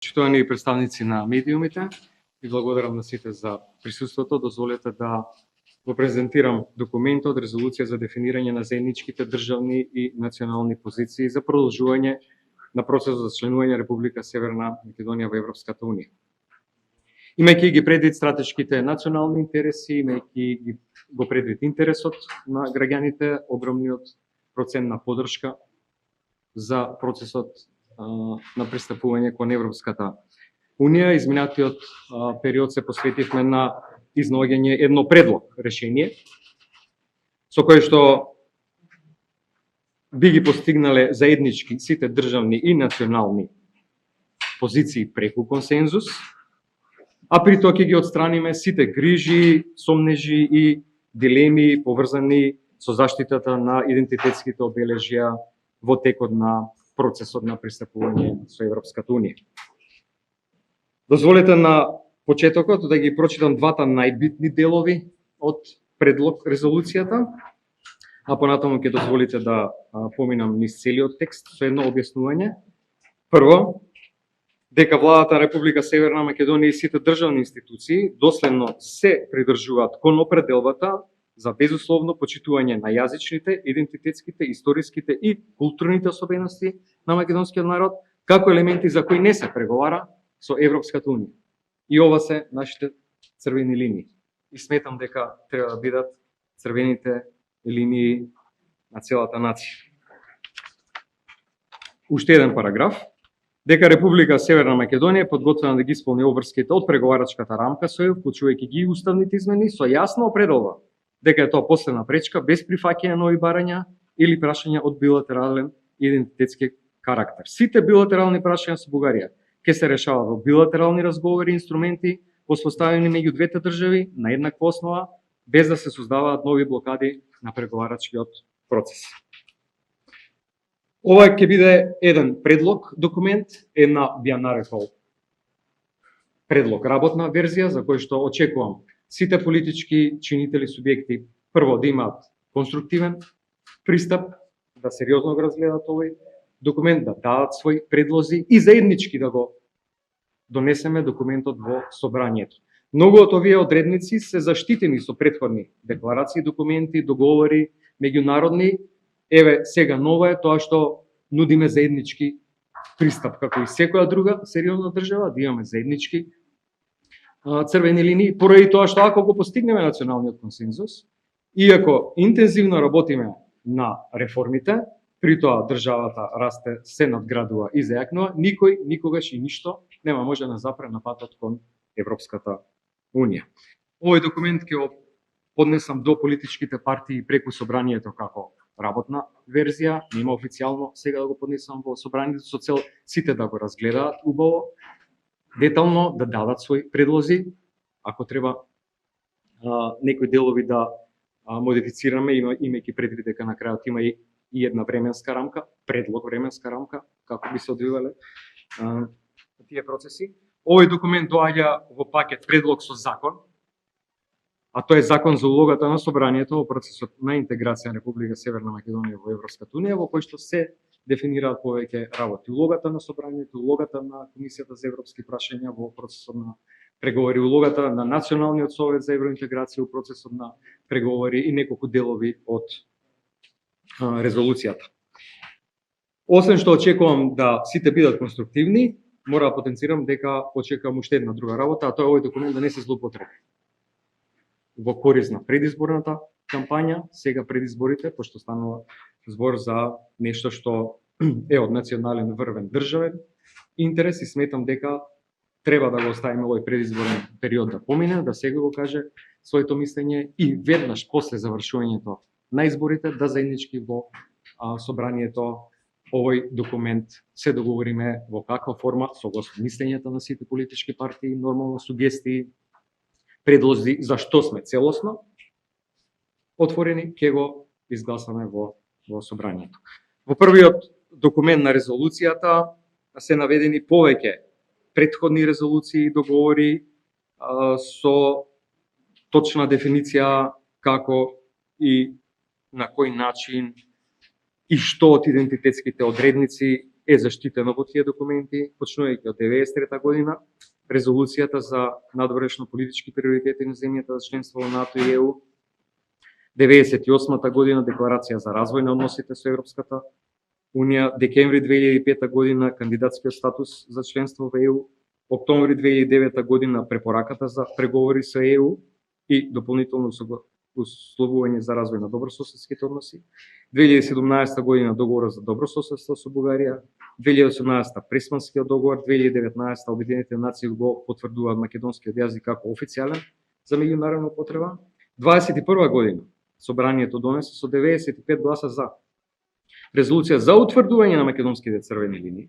Почитувани представници на медиумите, ви благодарам на сите за присуството. Дозволете да го презентирам документот резолуција за дефинирање на заедничките државни и национални позиции за продолжување на процесот за членување Република Северна Македонија во Европската унија. Имајќи ги предвид стратешките национални интереси, имајќи го предвид интересот на граѓаните, огромниот процент на поддршка за процесот на пристапување кон Европската унија, изминатиот период се посветивме на изнаоѓање едно предлог решение, со кое што би ги постигнале заеднички сите државни и национални позиции преку консензус, а при тоа ќе ги отстраниме сите грижи, сомнежи и дилеми поврзани со заштитата на идентитетските обележја во текот на процесот на пристапување со Европската унија. Дозволете на почетокот да ги прочитам двата најбитни делови од предлог резолуцијата, а понатаму ќе дозволите да поминам низ целиот текст со едно објаснување. Прво, дека владата на Република Северна Македонија и сите државни институции доследно се придржуваат кон определбата за безусловно почитување на јазичните, идентитетските, историските и културните особености на македонскиот народ, како елементи за кои не се преговара со Европската унија. И ова се нашите црвени линии. И сметам дека треба да бидат црвените линии на целата нација. Уште еден параграф. Дека Република Северна Македонија е подготвена да ги исполни обврските од преговарачката рамка со ЕУ, вклучувајќи ги уставните измени, со јасна определба дека е тоа последна пречка без прифаќање нови барања или прашања од билатерален идентитетски карактер. Сите билатерални прашања со Бугарија ќе се решаваат во билатерални разговори и инструменти воспоставени меѓу двете држави на еднаква основа, без да се создаваат нови блокади на преговарачкиот процес. Ова ќе биде еден предлог документ, една би ја нарекол предлог работна верзија, за кој што очекувам сите политички чинители субјекти прво да имаат конструктивен пристап, да сериозно го разгледаат овој документ, да дадат своји предлози и заеднички да го донесеме документот во собранието. Многу од овие одредници се заштитени со претходни декларации, документи, договори меѓународни. Еве сега ново е тоа што нудиме заеднички пристап, како и секоја друга сериозна држава, да имаме заеднички црвени линии, поради тоа што ако го постигнеме националниот консензус, иако интензивно работиме на реформите, при тоа државата расте, се надградува и зајакнува, никој, никогаш и ништо нема може да запре на патот кон Европската унија. Овој документ ќе го поднесам до политичките партии преку собранието како работна верзија, нема официјално сега да го поднесам во собранието со цел сите да го разгледаат убаво, детално да дадат своји предлози, ако треба некои делови да модифицираме, имајќи предвид дека на крајот има и една временска рамка, предлог временска рамка, како би се одвивале тие процеси. Овој документ доаѓа во пакет предлог со закон, а тоа е закон за улогата на собранието во процесот на интеграција на Република Северна Македонија во Европската унија, во кој што се дефинираат повеќе работи. Улогата на собранието, улогата на Комисијата за европски прашања во процесот на преговори, улогата на Националниот совет за евроинтеграција во процесот на преговори и неколку делови од резолуцијата. Освен што очекувам да сите бидат конструктивни, мора да потенцирам дека очекувам уште една друга работа, а тоа е овој документ да не се злоупотреби во корист на предизборната кампања, сега пред изборите, пошто станува збор за нешто што е од национален врвен државен интерес, и сметам дека треба да го оставиме овој предизборен период да помине, да сега го каже своето мислење и веднаш после завршувањето на изборите да заеднички во собранието овој документ се договориме во каква форма, согласно мислењата на сите политички партии, нормално сугестии, предлози за што сме целосно отворени, ќе го изгласаме во собранието. Во првиот документ на резолуцијата се наведени повеќе претходни резолуции и договори со точна дефиниција како и на кој начин и што од идентитетските одредници е заштитено во тие документи, почнувајќи од 1993 година, резолуцијата за надворешно политички приоритети на земјата за членство во НАТО и ЕУ, 98 година декларација за развој на односите со Европската Унија, декември 2005 година кандидатскиот статус за членство во ЕУ, октомври 2009 година препораката за преговори со ЕУ и дополнително условување за развој на добрососедските односи, 2017 година договор за добрососедство со Бугарија, 2018 Пресманскиот договор, 2019 Обединетите нации го потврдуваат македонскиот јазик како официјален за меѓународна употреба, 21 година Собранието донесе со 95 гласа за резолуција за утврдување на македонските црвени линии,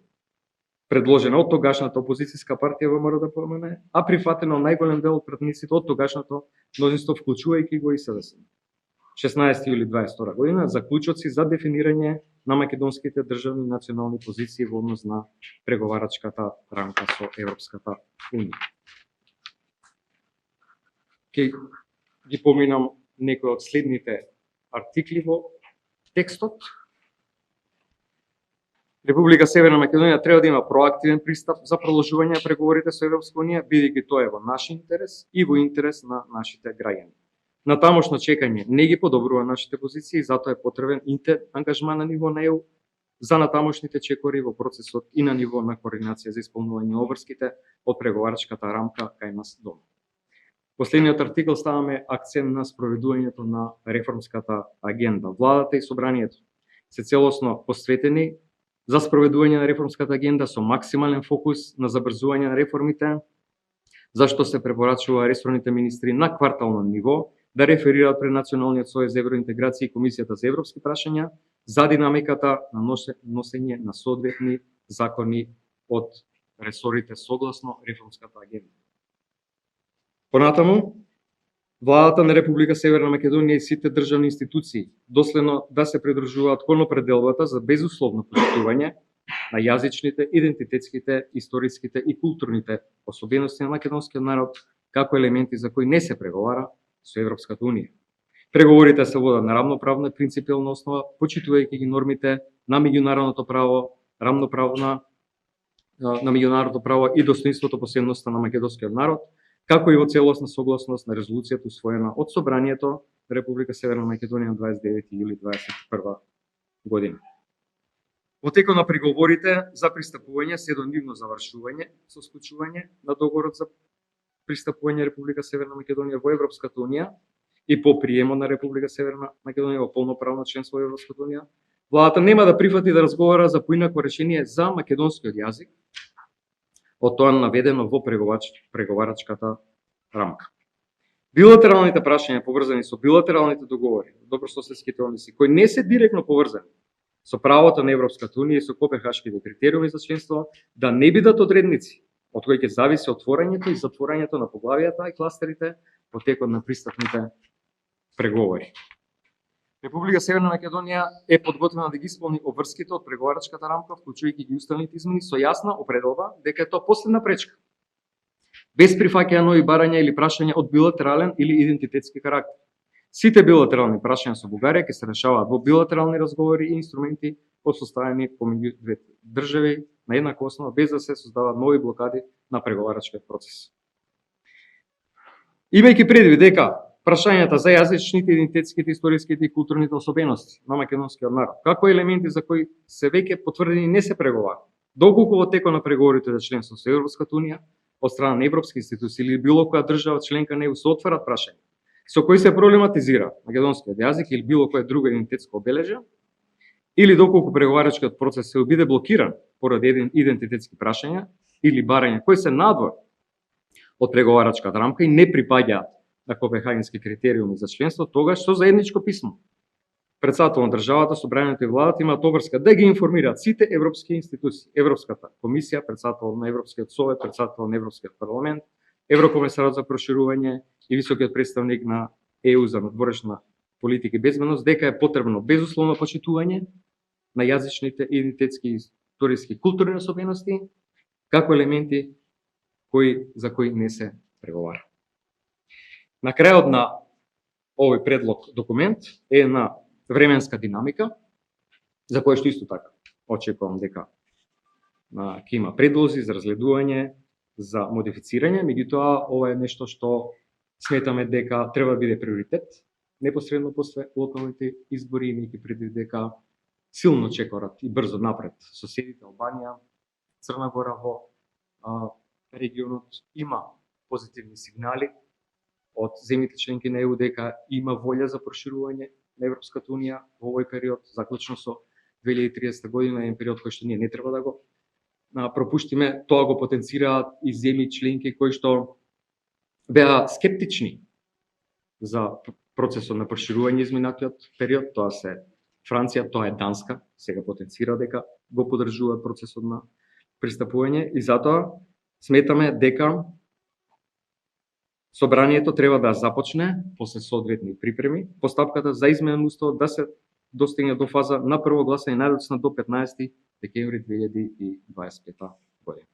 предложена од тогашната опозицијска партија ВМРО-ДПМН, а прифатена од најголем дел од пратениците од тогашното мнозинство, вклучувајќи го и СДСМ. 16 јули 22 година заклучоци за дефинирање на македонските државни национални позиции во однос на преговарачката рамка со Европската Унија. Ке ги поминам некои од следните артикли во текстот. Република Северна Македонија треба да има проактивен пристап за продолжување на преговорите со Европска Унија, бидејќи тоа е во наш интерес и во интерес на нашите граѓани. На тамошно чекање не ги подобрува нашите позиции и затоа е потребен ангажман на ниво на ЕУ за натамошните чекори во процесот и на ниво на координација за исполнување обврските од преговарачката рамка кај нас дома. Последниот артикл ставаме акцент на спроведувањето на реформската агенда. Владата и собранието се целосно посветени за спроведување на реформската агенда со максимален фокус на забрзување на реформите, зашто се препорачува ресорните министри на квартално ниво да реферираат пред Националниот сојуз за евроинтеграција и Комисијата за европски прашања за динамиката на носење на соодветни закони од ресорите согласно реформската агенда. Понатаму, Владата на Република Северна Македонија и сите државни институции доследно да се придржуваат кон определбата за безусловно почитување на јазичните, идентитетските, историските и културните особености на македонскиот народ како елементи за кои не се преговара со Европската Унија. Преговорите се водат на рамноправна и принципиална основа, почитувајќи ги нормите на меѓународното право, рамноправна на меѓународното право и достоинството посебноста на македонскиот народ, како и во целосна согласност на резолуцијата усвоена од Собранието на Република Северна Македонија 29 јули 2021 година. Во текот на преговорите за пристапување се до нивно завршување со склучување на договорот за пристапување Република Северна Македонија во Европската Унија и по приемот на Република Северна Македонија во полноправно членство во Европската Унија, владата нема да прифати да разговара за поинако решение за македонскиот јазик од тоа наведено во преговарачката рамка. Билатералните прашања поврзани со билатералните договори, добрососедските односи, кои не се директно поврзани со правото на Европската Унија и со Копенхашките критериуми за членство, да не бидат одредници од кои ќе зависи отворањето и затворањето на поглавијата и кластерите во текот на пристапните преговори. Република Северна Македонија е подготвена да ги исполни обврските од преговарачката рамка, вклучувајќи ги уставните измени со јасна определба дека е тоа последна пречка, без прифаќање нови барања или прашања од билатерален или идентитетски карактер. Сите билатерални прашања со Бугарија ќе се решаваат во билатерални разговори и инструменти составени помеѓу двете држави на еднаква основа, без да се создаваат нови блокади на преговарачкиот процес. Имајќи предвид дека прашањата за јазичните, идентитетските, историските и културните особености на македонскиот народ, како елементи за кои се веќе потврдени не се преговара, доколку во текот на преговорите за членство со Европската Унија од страна на европски институции или било која држава членка на ЕУ се отварат прашања со кои се проблематизира македонскиот јазик или било која друга идентитетско обележје, или доколку преговарачкиот процес се биде блокиран поради идентитетски прашања или барања кои се надвор од преговарачката рамка и не припаѓаат на Копенхагенски критериуми за членство, тогаш со заедничко писмо председател на државата, собранието и владата имаат обврска да ги информираат сите европски институции, Европската комисија, председател на Европскиот совет, председател на Европскиот парламент, Еврокомесарот за проширување и високиот представник на ЕУ за надворешна политика и безбедност, дека е потребно безусловно почитување на јазичните, идентитетски, историски, културни особености, како елементи за кои не се преговара. На крајот на овој предлог документ е на временска динамика, за која што исто така очекувам дека ќе има предлози за разгледување, за модифицирање, меѓутоа ова е нешто што сметаме дека треба да биде приоритет непосредно после локалните избори, имајќи предвид дека силно чекорат и брзо напред соседите Албанија, Црна Гора во регионот, има позитивни сигнали од земјите членки на ЕУ дека има волја за проширување на Европската унија во овој период, заклучно со 2030 година, е период кој што ние не треба да го пропуштиме. Тоа го потенцираат и земји членки кои што беа скептични за процесот на проширување изминатиот период. Тоа се Франција, тоа е Данска, сега потенцира дека го поддржуваат процесот на пристапување и затоа сметаме дека Собранието треба да започне после соодветни припреми постапката за измена на уставот да се достигне до фаза на прво гласање најдоцна до 15 декември 2025 година.